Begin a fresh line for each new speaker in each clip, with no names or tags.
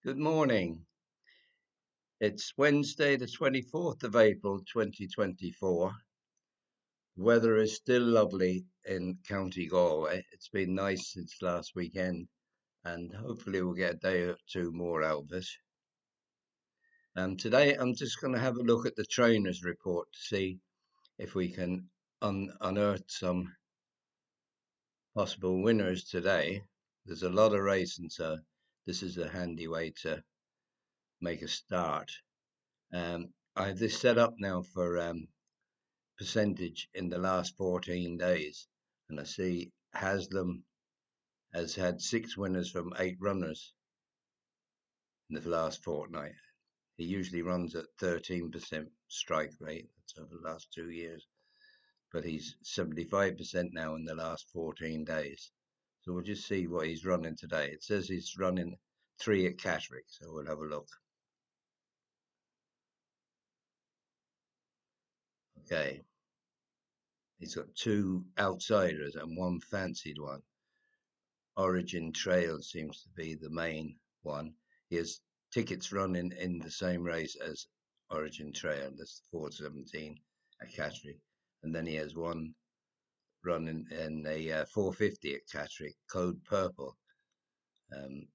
Good morning. It's Wednesday, the 24th of April, 2024. The weather is still lovely in County Galway. It's been nice since last weekend, and hopefully we'll get a day or two more out of it. Today, I'm just going to have a look at the trainers report to see if we can unearth some possible winners today. There's a lot of racing, so this is a handy way to make a start. I have this set up now for percentage in the last 14 days, and I see Haslam has had 6 winners from 8 runners in the last fortnight. He usually runs at 13% strike rate. That's over the last 2 years, but he's 75% now in the last 14 days. So we'll just see what he's running today. It says he's running 3 at Catterick, so we'll have a look. Okay, he's got 2 outsiders and 1 fancied one. Origin Trail seems to be the main one. He has tickets running in the same race as Origin Trail. That's the 417 at Catterick. And then he has one running in a 450 at Catterick, Code Purple.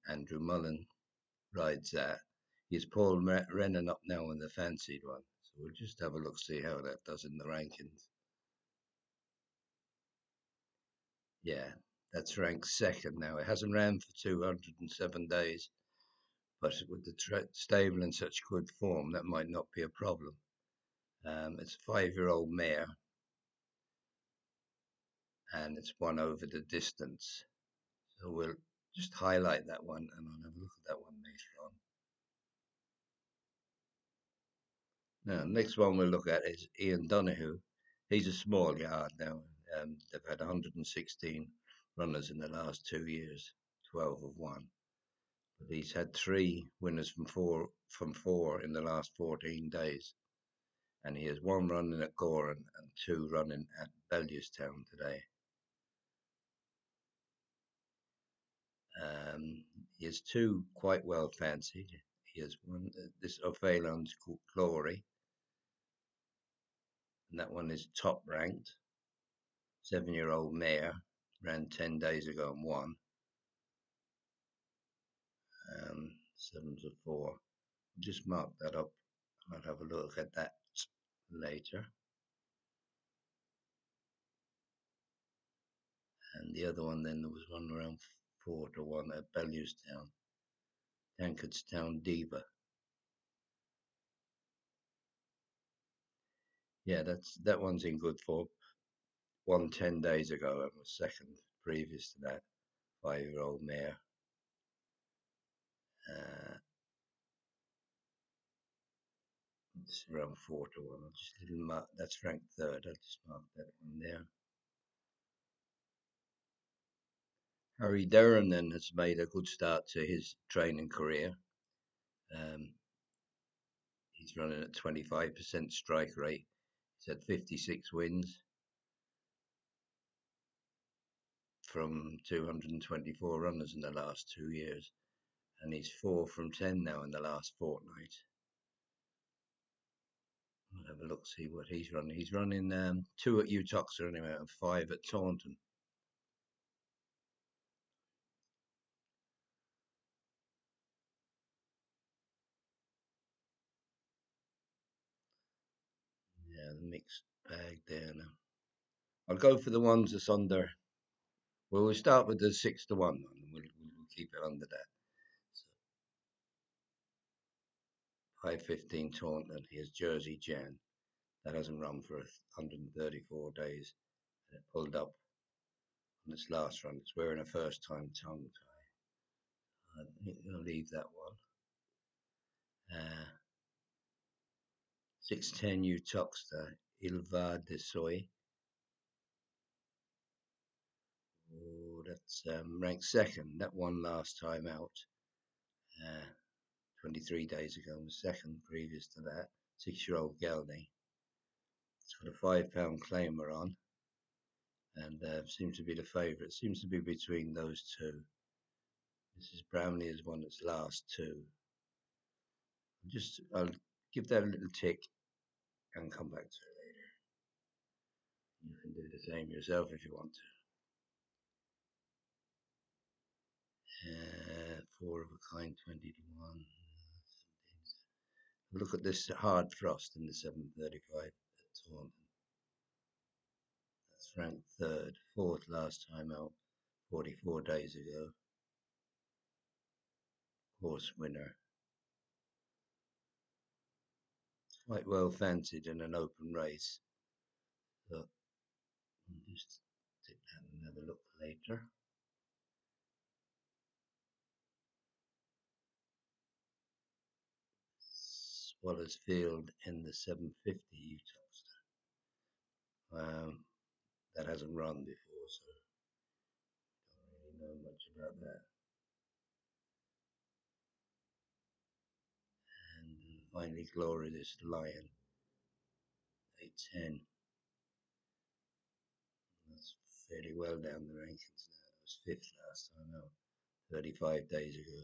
Andrew Mullen rides that. He has Paul Rennan up now in the fancied one. So we'll just have a look, see how that does in the rankings. Yeah, that's ranked second now. It hasn't ran for 207 days. But with the stable in such good form, that might not be a problem. It's a 5-year-old mare, and it's won over the distance. So we'll just highlight that one, and I'll have a look at that one later on. Now, the next one we'll look at is Ian Donahue. He's a small yard now. They've had 116 runners in the last 2 years, 12 of 1. But he's had 3 winners from four in the last 14 days. And he has 1 running at Goran and 2 running at Bellewstown today. He has 2 quite well fancied. He has one, this Ophalon's called Glory, and that one is top ranked. 7-year-old mare, ran 10 days ago and won. 7-4. I'll just mark that up. I'll have a look at that later. And the other one, then there was one around 4-1 at Bellewstown, Tankerstown Diva. Yeah, that one's in good form. Won 10 days ago and was second previous to that. 5-year-old mare. It's around 4-1. I'll just little mark. That's ranked third. I'll just mark that one there. Harry Derham then has made a good start to his training career. He's running at 25% strike rate. He's had 56 wins from 224 runners in the last 2 years, and he's 4 from 10 now in the last fortnight. I'll have a look, see what he's running. He's running 2 at Uttoxeter anyway, and 5 at Taunton. Yeah, the mixed bag there now. I'll go for the ones that's under. Well, we'll start with the 6-1 one, and we'll keep it under that. So, 515 Taunton. Here's Jersey Jan. That hasn't run for 134 days, and it pulled up on its last run. It's wearing a first-time tongue tie. I think I'll leave that one. 610 Uttoxeter, Ilva de Soy. Oh, that's ranked second. That won last time out, 23 days ago, and was second previous to that. 6-year-old Geldney. It's got a £5 claimer on, and seems to be the favourite. Seems to be between those two. Mrs. Brownlee has won its last two. I'll give that a little tick and come back to it later. You can do the same yourself if you want to. Four of a kind, 20 to 1. Look at this hard frost in the 735 at Taunton. That's ranked third, fourth last time out, 44 days ago. Horse winner. Quite well fancied in an open race. So I'll just take that and have a look later. Swallows in the 750 Utopster. That hasn't run before, so don't really know much about that. And finally, Glorious Lion, 810. That's fairly well down the rankings now. It was fifth last time out, 35 days ago.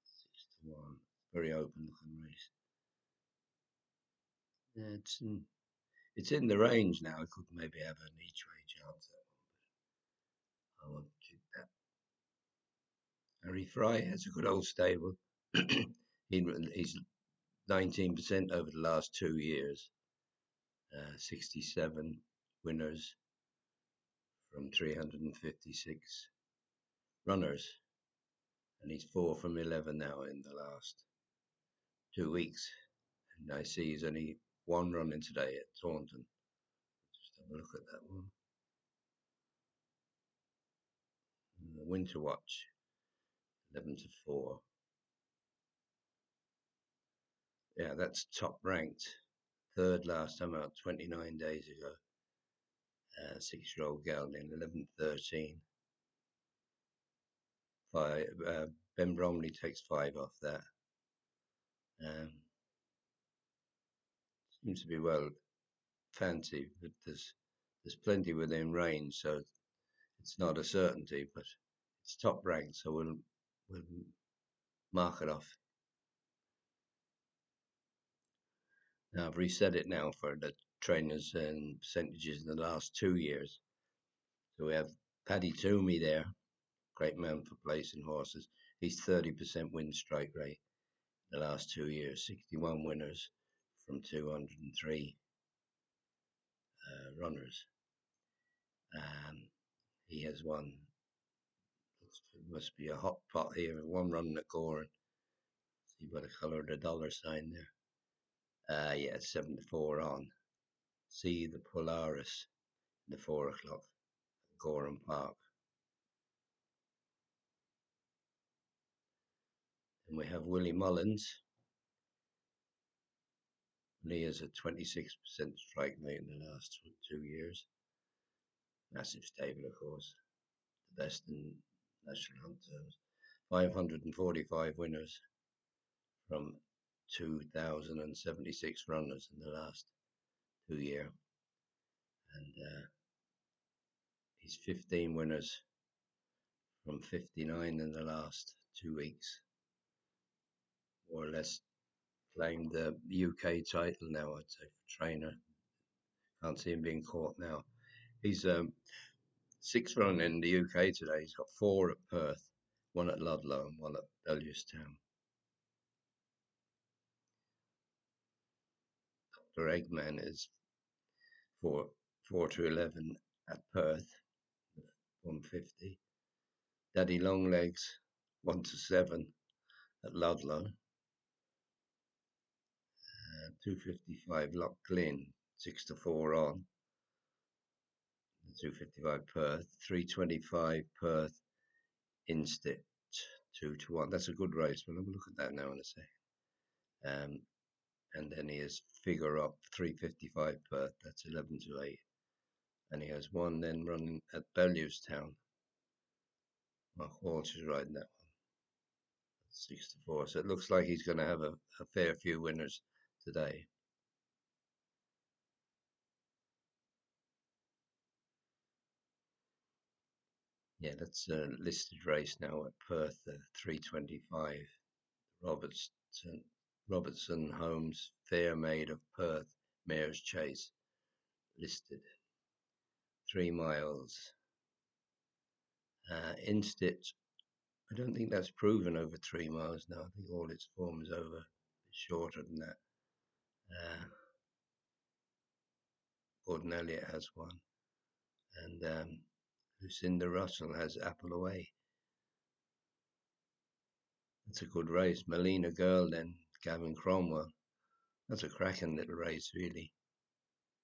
6 to 1. Very open looking race. Yeah, it's in the range now. I could maybe have an each way chance that one, but I won't keep that. Harry Fry has a good old stable. He's 19% over the last 2 years. 67 winners from 356 runners, and he's 4 from 11 now in the last 2 weeks. And I see he's only one running today at Taunton. Just have a look at that one. And the Winter Watch, 11 to 4. Yeah, that's top ranked. Third last time out, 29 days ago. 6-year-old gelding, 11:13. Ben Bromley takes 5 off that. Seems to be well fancy, but there's plenty within range, so it's not a certainty, but it's top ranked, so we'll mark it off. Now I've reset it now for the trainers and percentages in the last 2 years. So we have Paddy Toomey there, great man for placing horses. He's 30% win strike rate the last 2 years, 61 winners from 203 runners. He has won. It must be a hot pot here. One run at Goran. See by the colour of the dollar sign there. Yeah, it's 7 to 4 on. See the Polaris in the 4 o'clock at Goran Park. And we have Willie Mullins. And he has a 26% strike rate in the last 2 years. Massive stable, of course. The best in national hunt terms. 545 winners from 2,076 runners in the last 2 years. And he's 15 winners from 59 in the last 2 weeks. More or less claimed the UK title now, I'd say, for trainer. Can't see him being caught now. He's 6th run in the UK today. He's got 4 at Perth, 1 at Ludlow and 1 at Bellewstown. Dr. Eggman is 4 to 11 at Perth, 150. Daddy Longlegs, 1 to 7 at Ludlow. 255 Loch Glynn, 6 to 4 on. 255 Perth, 325 Perth Instead, 2 to 1. That's a good race. We'll have a look at that now in a second. And then he has Figure Up, 355 Perth. That's 11 to 8. And he has one then running at Bellewstown. Mark Walsh is riding that one. That's 6 to 4. So it looks like he's going to have a fair few winners today. Yeah, that's a listed race now at Perth, 325. Robertson, Robertson Homes Fairmaid of Perth, Mayor's Chase, listed 3 miles. Institch, I don't think that's proven over 3 miles now. I think all its forms over shorter than that. Gordon Elliott has one, and Lucinda Russell has Apple Away. That's a good race. Melina Girl, then Gavin Cromwell. That's a cracking little race, really.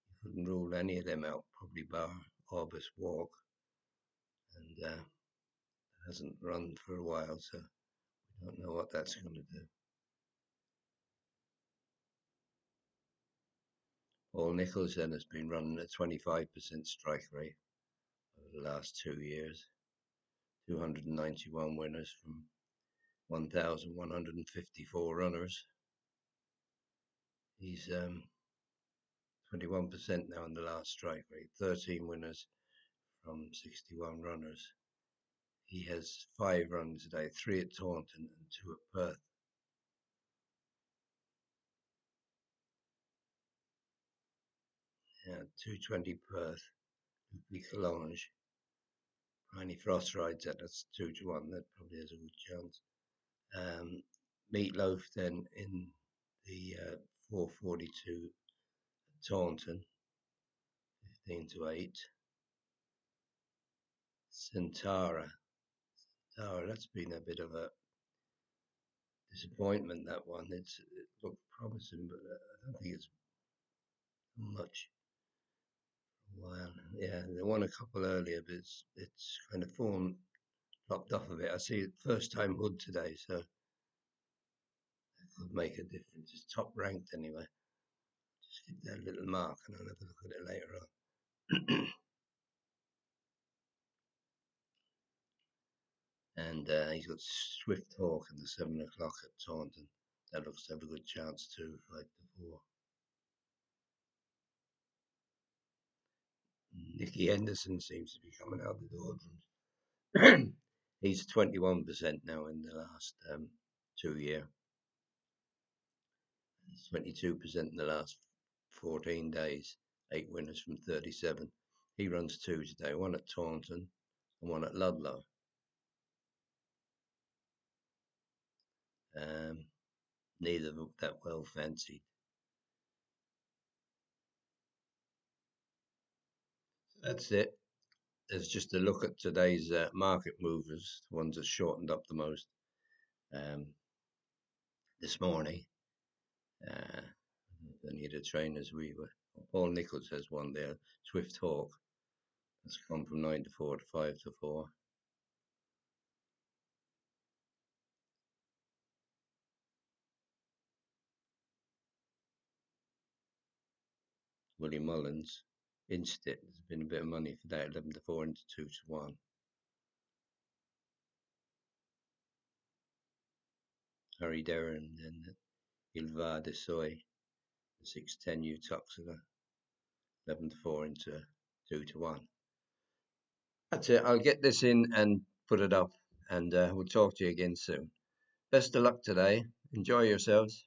You couldn't rule any of them out, probably bar Orbis Walk, and hasn't run for a while, so we don't know what that's going to do. Paul Nicholson has been running a 25% strike rate over the last 2 years. 291 winners from 1,154 runners. He's 21% now in the last strike rate, 13 winners from 61 runners. He has 5 runs today, 3 at Taunton and 2 at Perth. Yeah, 220 Perth, Lupi Collonge. Bryony Frost rides that, that's 2-1, that probably has a good chance. Meatloaf then in the 442 at Taunton, 15-8. Centaura, that's been a bit of a disappointment, that one. It looked promising, but I don't think it's much. Well, yeah, they won a couple earlier, but it's kind of form dropped off a bit. I see it first time Hood today, so it could make a difference. It's top ranked anyway. Just hit that little mark, and I'll have a look at it later on. And he's got Swift Hawk in the 7 o'clock at Taunton. That looks to have a good chance too, 5-4. Nicky Henderson seems to be coming out the doldrums. He's 21% now in the last 2 year. He's 22% in the last 14 days. 8 winners from 37. He runs 2 today, one at Taunton and one at Ludlow. Neither that well fancied. That's it. There's just a look at today's market movers, the ones that shortened up the most this morning. Any of the trainers we were. Paul Nichols has one there. Swift Hawk. That's gone from 9-4 to 5-4. Willie Mullins. Instead, there's been a bit of money for that, 11-4 into 2-1. Harry Derren and Ilva de Soy, 6-10 Utoxeter, 11-4 into 2-1. That's it. I'll get this in and put it up, and we'll talk to you again soon. Best of luck today. Enjoy yourselves.